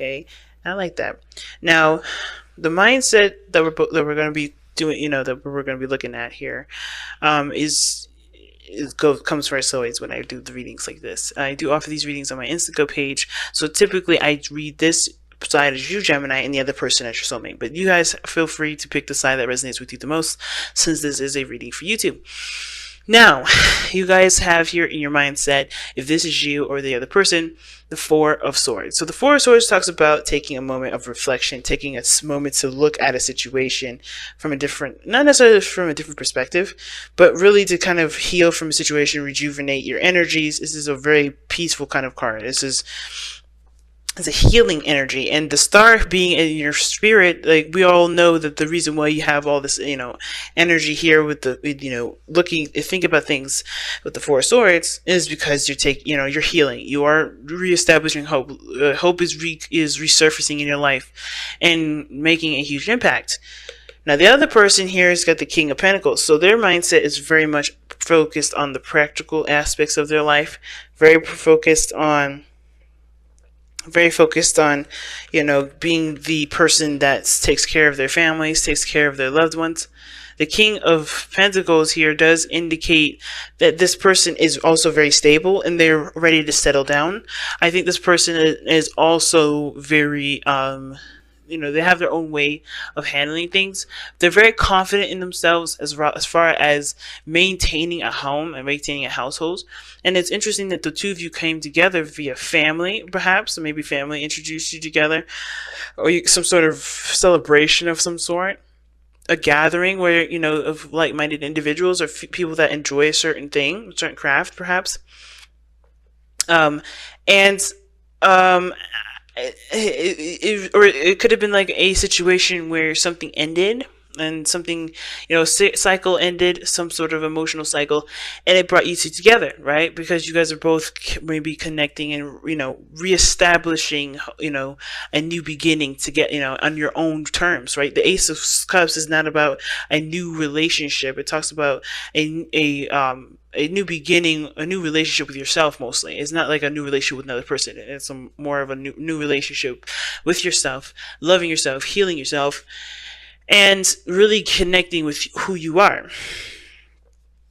Okay, I like that. Now, the mindset that we're going to be doing, that we're going to be looking at here, comes first always when I do the readings like this. I do offer these readings on my Instago page, so typically I read this side as you, Gemini, and the other person as your soulmate. But you guys feel free to pick the side that resonates with you the most, since this is a reading for you too. Now, you guys have here in your mindset, if this is you or the other person, the Four of Swords. So the Four of Swords talks about taking a moment of reflection, taking a moment to look at a situation from a different, not necessarily from a different perspective, but really to kind of heal from a situation, rejuvenate your energies. This is a very peaceful kind of card. It's a healing energy, and the star being in your spirit, like we all know that the reason why you have all this, energy here with the, looking, think about things with the Four of Swords, is because you're healing, you are reestablishing hope. Hope is resurfacing in your life and making a huge impact. Now, the other person here has got the King of Pentacles, so their mindset is very much focused on the practical aspects of their life, very focused on, being the person that takes care of their families, takes care of their loved ones. The King of Pentacles here does indicate that this person is also very stable and they're ready to settle down. I think this person is also very, they have their own way of handling things. They're very confident in themselves as far as maintaining a home and maintaining a household. And it's interesting that the two of you came together via family, perhaps, or maybe family introduced you together, or some sort of celebration of some sort. A gathering where, of like-minded individuals or people that enjoy a certain thing, a certain craft, perhaps. It could have been like a situation where something ended and something, cycle ended, some sort of emotional cycle, and it brought you two together, right? Because you guys are both maybe connecting and, reestablishing, a new beginning to get, on your own terms, right? The Ace of Cups is not about a new relationship. It talks about a new beginning, a new relationship with yourself. Mostly, it's not like a new relationship with another person. It's more of a new relationship with yourself, loving yourself, healing yourself, and really connecting with who you are.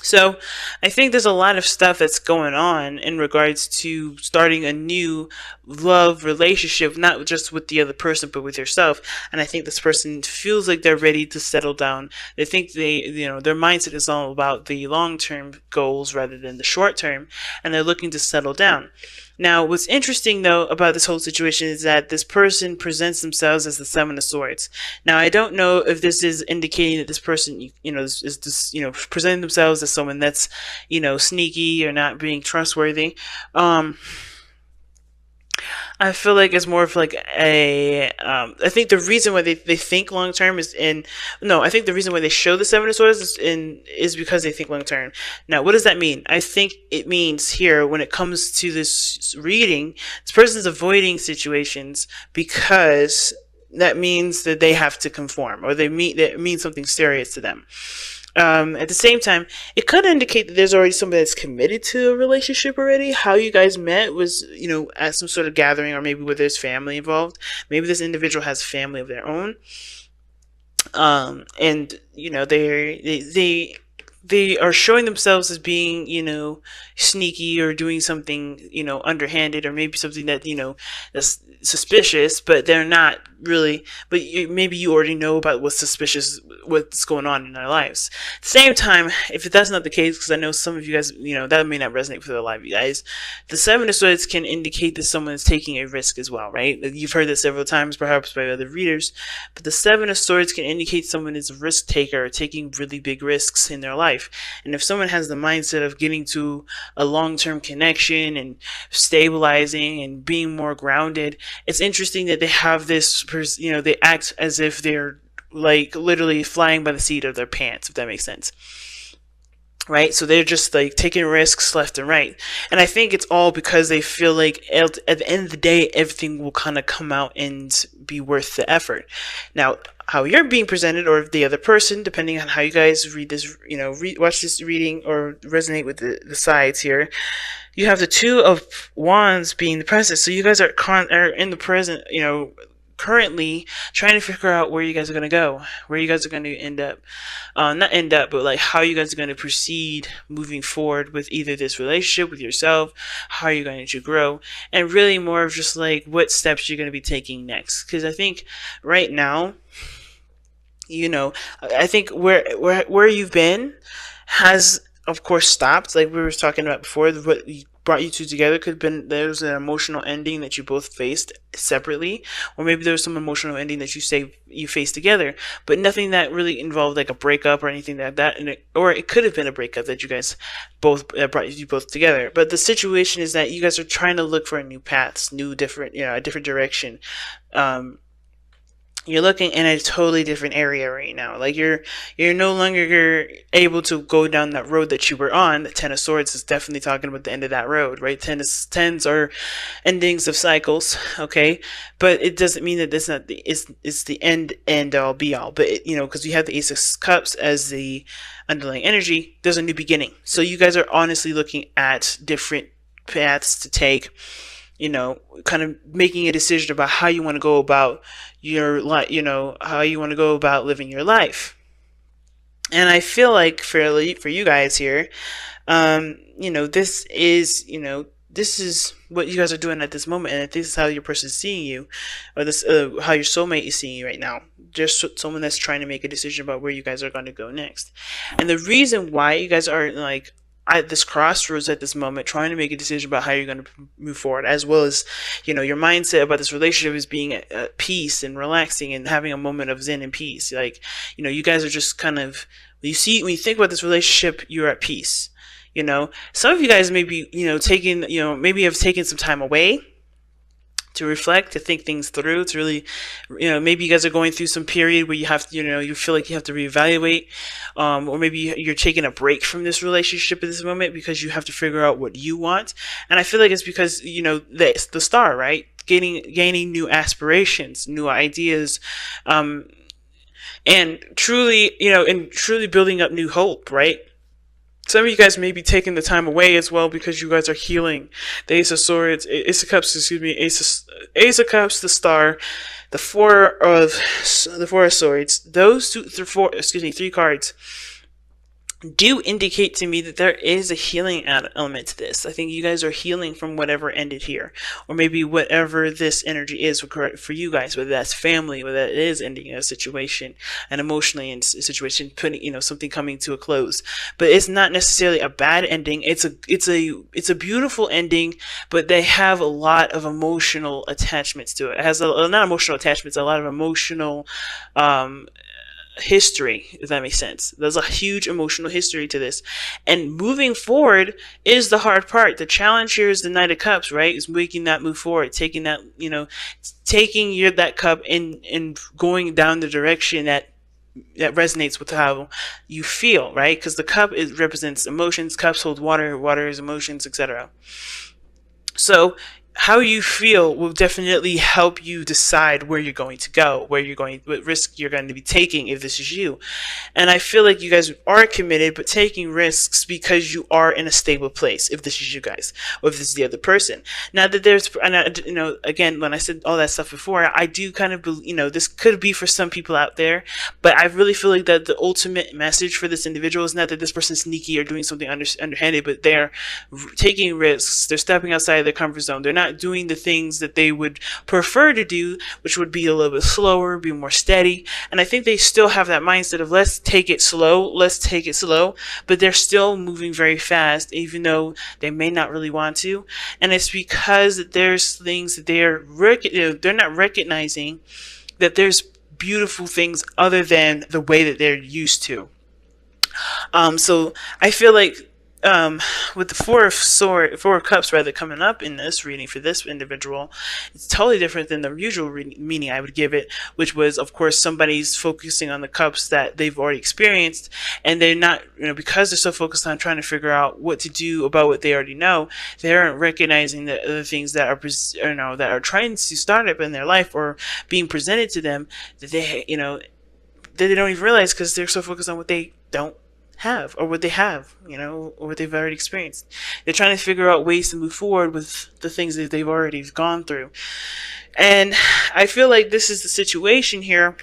So I think there's a lot of stuff that's going on in regards to starting a new love relationship, not just with the other person, but with yourself. And I think this person feels like they're ready to settle down. They think their mindset is all about the long-term goals rather than the short-term, and they're looking to settle down. Now, what's interesting, though, about this whole situation is that this person presents themselves as the Seven of Swords. Now, I don't know if this is indicating that this person, is presenting themselves as someone that's, sneaky or not being trustworthy. I feel like it's more of like I think the reason why they think long term I think the reason why they show the Seven of Swords is because they think long term. Now, what does that mean? I think it means here, when it comes to this reading, this person's avoiding situations because that means that they have to conform, or that means something serious to them. At the same time, it could indicate that there's already somebody that's committed to a relationship already. How you guys met was, at some sort of gathering, or maybe where there's family involved. Maybe this individual has family of their own. And, they are showing themselves as being, sneaky, or doing something, underhanded, or maybe something that, that's suspicious, but they're not really. But maybe you already know about what's suspicious, what's going on in their lives. At the same time, if that's not the case, because I know some of you guys, that may not resonate with a lot of you guys, the Seven of Swords can indicate that someone is taking a risk as well, right? You've heard this several times, perhaps by other readers, but the Seven of Swords can indicate someone is a risk taker, or taking really big risks in their life. And if someone has the mindset of getting to a long-term connection and stabilizing and being more grounded, it's interesting that they have this, they act as if they're like literally flying by the seat of their pants, if that makes sense. Right? So they're just like taking risks left and right. And I think it's all because they feel like at the end of the day, everything will kind of come out and be worth the effort. Now, how you're being presented, or the other person, depending on how you guys read this, watch this reading or resonate with the sides here, you have the Two of Wands being the present. So you guys are in the present, currently trying to figure out where you guys are going to go, where you guys are going to end up. Not end up, but like how you guys are going to proceed moving forward with either this relationship with yourself, how you're going to grow, and really more of just like what steps you're going to be taking next. Because I think right now, I think where you've been has of course stopped, like we were talking about before. What brought you two together could have been there was an emotional ending that you both faced separately, or maybe there was some emotional ending that you faced together, but nothing that really involved like a breakup or anything like that. Or it could have been a breakup that you guys both brought you both together. But the situation is that you guys are trying to look for new paths, new different, a different direction. You're looking in a totally different area right now. Like you're no longer able to go down that road that you were on. The Ten of Swords is definitely talking about the end of that road, right? Tens are endings of cycles, okay? But it doesn't mean that this not the it's the end all be all. But because we have the Ace of Cups as the underlying energy, there's a new beginning. So you guys are honestly looking at different paths to take. Kind of making a decision about how you want to go about your life, how you want to go about living your life. And I feel like for you guys here, this is what you guys are doing at this moment, and this is how your person is seeing you, or this how your soulmate is seeing you right now. Just someone that's trying to make a decision about where you guys are going to go next. And the reason why you guys are like at this crossroads at this moment, trying to make a decision about how you're going to move forward, as well as, your mindset about this relationship is being at peace and relaxing and having a moment of zen and peace. Like, you guys are just kind of, when you think about this relationship, you're at peace. Some of you guys may be, maybe have taken some time away to reflect, to think things through, to really, maybe you guys are going through some period where you have to, you feel like you have to reevaluate, or maybe you're taking a break from this relationship at this moment because you have to figure out what you want. And I feel like it's because, the star, right? Gaining new aspirations, new ideas, and truly, truly building up new hope, right? Some of you guys may be taking the time away as well because you guys are healing. The Ace of Swords, Ace of Cups, Ace of Cups, the Star, the Four of Swords. Those three cards do indicate to me that there is a healing element to this. I think you guys are healing from whatever ended here, or maybe whatever this energy is for you guys, whether that's family, whether it is ending a situation, and emotionally in a situation, putting, something coming to a close. But it's not necessarily a bad ending. It's a beautiful ending, but they have a lot of emotional attachments to it. It has not emotional attachments, a lot of emotional, history, if that makes sense. There's a huge emotional history to this, and moving forward is the hard part. The challenge here is the Knight of Cups, right? Is making that move forward, taking that, taking that cup and going down the direction that resonates with how you feel, right? Because the cup represents emotions. Cups hold water. Water is emotions, etc. So how you feel will definitely help you decide where you're going to go, what risk you're going to be taking if this is you. And I feel like you guys are committed, but taking risks because you are in a stable place, if this is you guys, or if this is the other person. Now that again, when I said all that stuff before, I do kind of believe, this could be for some people out there, but I really feel like that the ultimate message for this individual is not that this person's sneaky or doing something underhanded, but they're taking risks, they're stepping outside of their comfort zone, they're not doing the things that they would prefer to do, which would be a little bit slower, be more steady. And I think they still have that mindset of let's take it slow, but they're still moving very fast, even though they may not really want to. And it's because there's things that they're not recognizing, that there's beautiful things other than the way that they're used to. So I feel like with the Four of Cups rather coming up in this reading for this individual, it's totally different than the usual meaning I would give it, which was, of course, somebody's focusing on the cups that they've already experienced, and they're not, because they're so focused on trying to figure out what to do about what they already know, they aren't recognizing the other things that are, that are trying to start up in their life or being presented to them that they don't even realize because they're so focused on what they don't have, or what they have, or what they've already experienced. They're trying to figure out ways to move forward with the things that they've already gone through. And I feel like this is the situation here.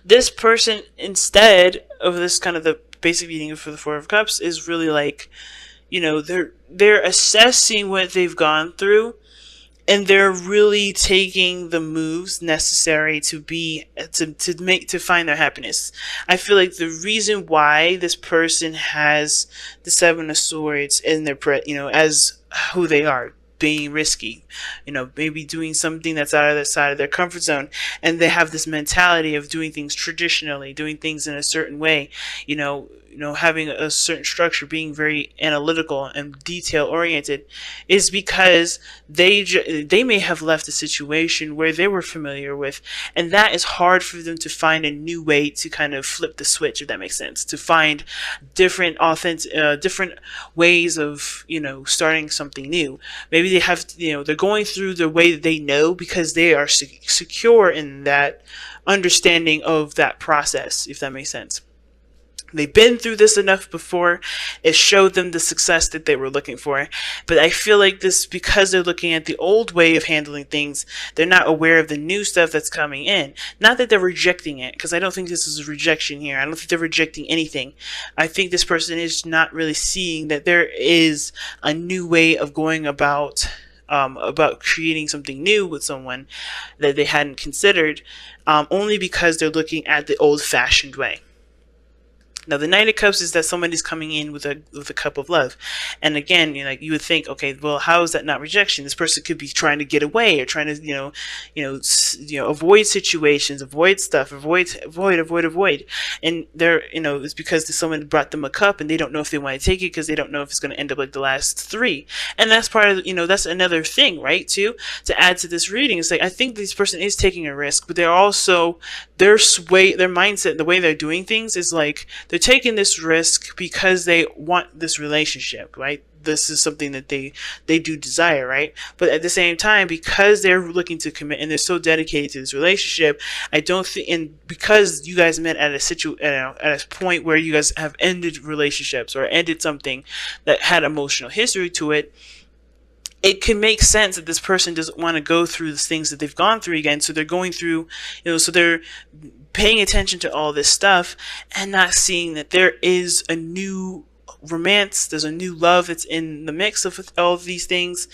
This person, instead of this kind of the basic meaning for the Four of Cups, is really like, they're assessing what they've gone through, and they're really taking the moves necessary to find their happiness. I feel like the reason why this person has the Seven of Swords in their as who they are, being risky, maybe doing something that's out of the side of their comfort zone, and they have this mentality of doing things traditionally, doing things in a certain way, having a certain structure, being very analytical and detail oriented, is because they may have left a situation where they were familiar with, and that is hard for them to find a new way to kind of flip the switch, if that makes sense, to find different different ways of starting something new. Maybe they have they're going through the way that they know because they are secure in that understanding of that process, if that makes sense. They've been through this enough before. It showed them the success that they were looking for. But I feel like this, because they're looking at the old way of handling things, they're not aware of the new stuff that's coming in. Not that they're rejecting it, because I don't think this is a rejection here. I don't think they're rejecting anything. I think this person is not really seeing that there is a new way of going about creating something new with someone that they hadn't considered, only because they're looking at the old-fashioned way. Now, the Knight of Cups is that somebody's coming in with a cup of love, and again, you would think, okay, well, how is that not rejection? This person could be trying to get away, or trying to, avoid situations, avoid stuff, avoid, and they're, it's because someone brought them a cup, and they don't know if they want to take it because they don't know if it's going to end up like the last three, and that's part of, that's another thing, right? To add to this reading, it's like I think this person is taking a risk, but they're also their mindset, the way they're doing things is like they're taking this risk because they want this relationship, right? This is something that they do desire, right? But at the same time, because they're looking to commit and they're so dedicated to this relationship, I don't think, and because you guys met at a point where you guys have ended relationships or ended something that had emotional history to it, it can make sense that this person doesn't want to go through the things that they've gone through again. So they're going through, so they're paying attention to all this stuff and not seeing that there is a new romance, there's a new love that's in the mix of all of these things,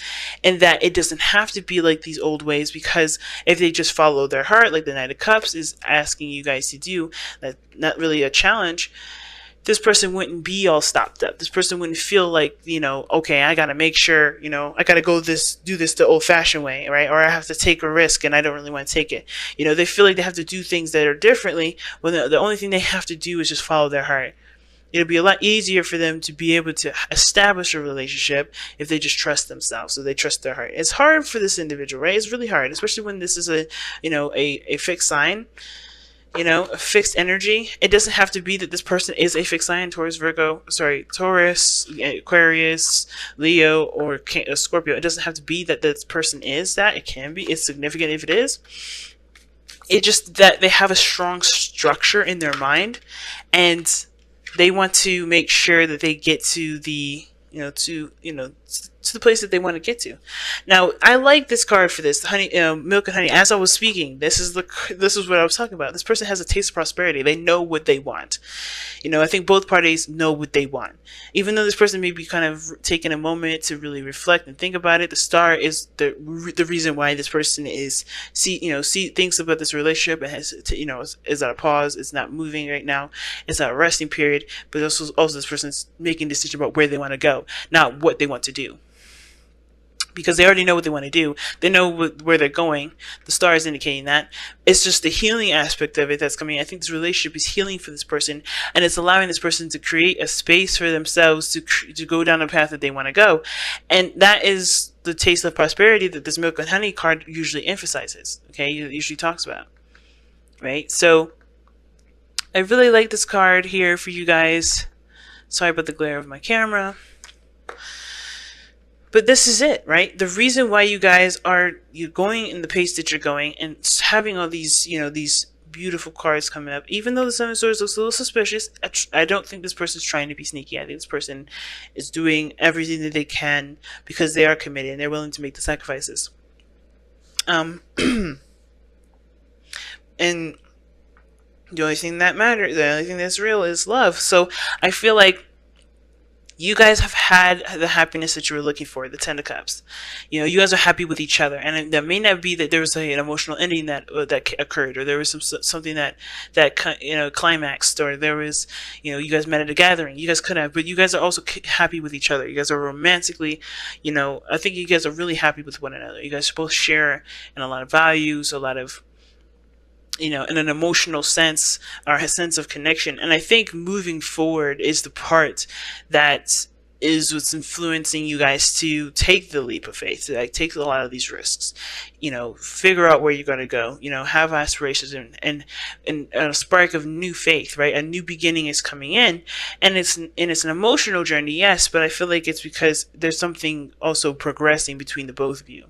and that it doesn't have to be like these old ways, because if they just follow their heart, like the Knight of Cups is asking you guys to do, that's not really a challenge, this person wouldn't be all stopped up. This person wouldn't feel like, okay, I gotta make sure, I gotta do this the old-fashioned way, right? Or I have to take a risk and I don't really want to take it. They feel like they have to do things that are differently when the only thing they have to do is just follow their heart. It'll be a lot easier for them to be able to establish a relationship if they just trust themselves, so they trust their heart. It's hard for this individual, right? It's really hard, especially when this is a fixed sign. A fixed energy. It doesn't have to be that this person is a fixed sign, Taurus, Aquarius, Leo, or Scorpio. It doesn't have to be that this person is that. It can be. It's significant if it is. It's just that they have a strong structure in their mind, and they want to make sure that they get to the to the place that they want to get to. Now, I like this card for this, the honey, milk and honey. As I was speaking, this is what I was talking about. This person has a taste of prosperity. They know what they want. I think both parties know what they want. Even though this person may be kind of taking a moment to really reflect and think about it, the star is the reason why this person is thinks about this relationship and has is at a pause. It's not moving right now. It's not a resting period. But also this person's making a decision about where they want to go, not what they want to do. Because they already know what they want to do. They know where they're going. The star is indicating that. It's just the healing aspect of it that's coming. I think this relationship is healing for this person, and it's allowing this person to create a space for themselves to go down the path that they want to go. And that is the taste of prosperity that this milk and honey card usually emphasizes. Okay, it usually talks about. Right? So I really like this card here for you guys. Sorry about the glare of my camera. But this is it, right? The reason why you guys are going in the pace that you're going and having all these, these beautiful cards coming up. Even though the Seven of Swords looks a little suspicious, I don't think this person's trying to be sneaky. I think this person is doing everything that they can because they are committed and they're willing to make the sacrifices. And the only thing that matters, the only thing that's real is love. So I feel like you guys have had the happiness that you were looking for, the Ten of Cups. You know, you guys are happy with each other, and that may not be that there was an emotional ending that occurred, or there was something that climaxed, or there was, you guys met at a gathering. You guys could have, but you guys are also happy with each other. You guys are romantically, I think you guys are really happy with one another. You guys both share in a lot of values, a lot of, in an emotional sense, or a sense of connection. And I think moving forward is the part that is what's influencing you guys to take the leap of faith, to take a lot of these risks, figure out where you're going to go, have aspirations, and a spark of new faith, right? A new beginning is coming in, and it's an emotional journey, yes, but I feel like it's because there's something also progressing between the both of you.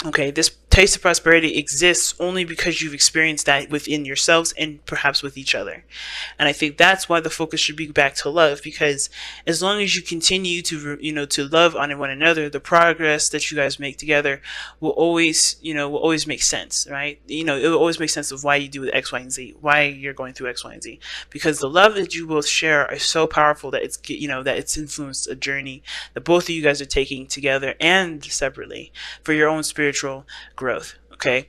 Okay, this taste of prosperity exists only because you've experienced that within yourselves and perhaps with each other. And I think that's why the focus should be back to love, because as long as you continue to, to love on one another, the progress that you guys make together will always make sense, right? It will always make sense of why you do X, Y, and Z, why you're going through X, Y, and Z, because the love that you both share is so powerful that it's influenced a journey that both of you guys are taking together and separately for your own spiritual growth. Okay,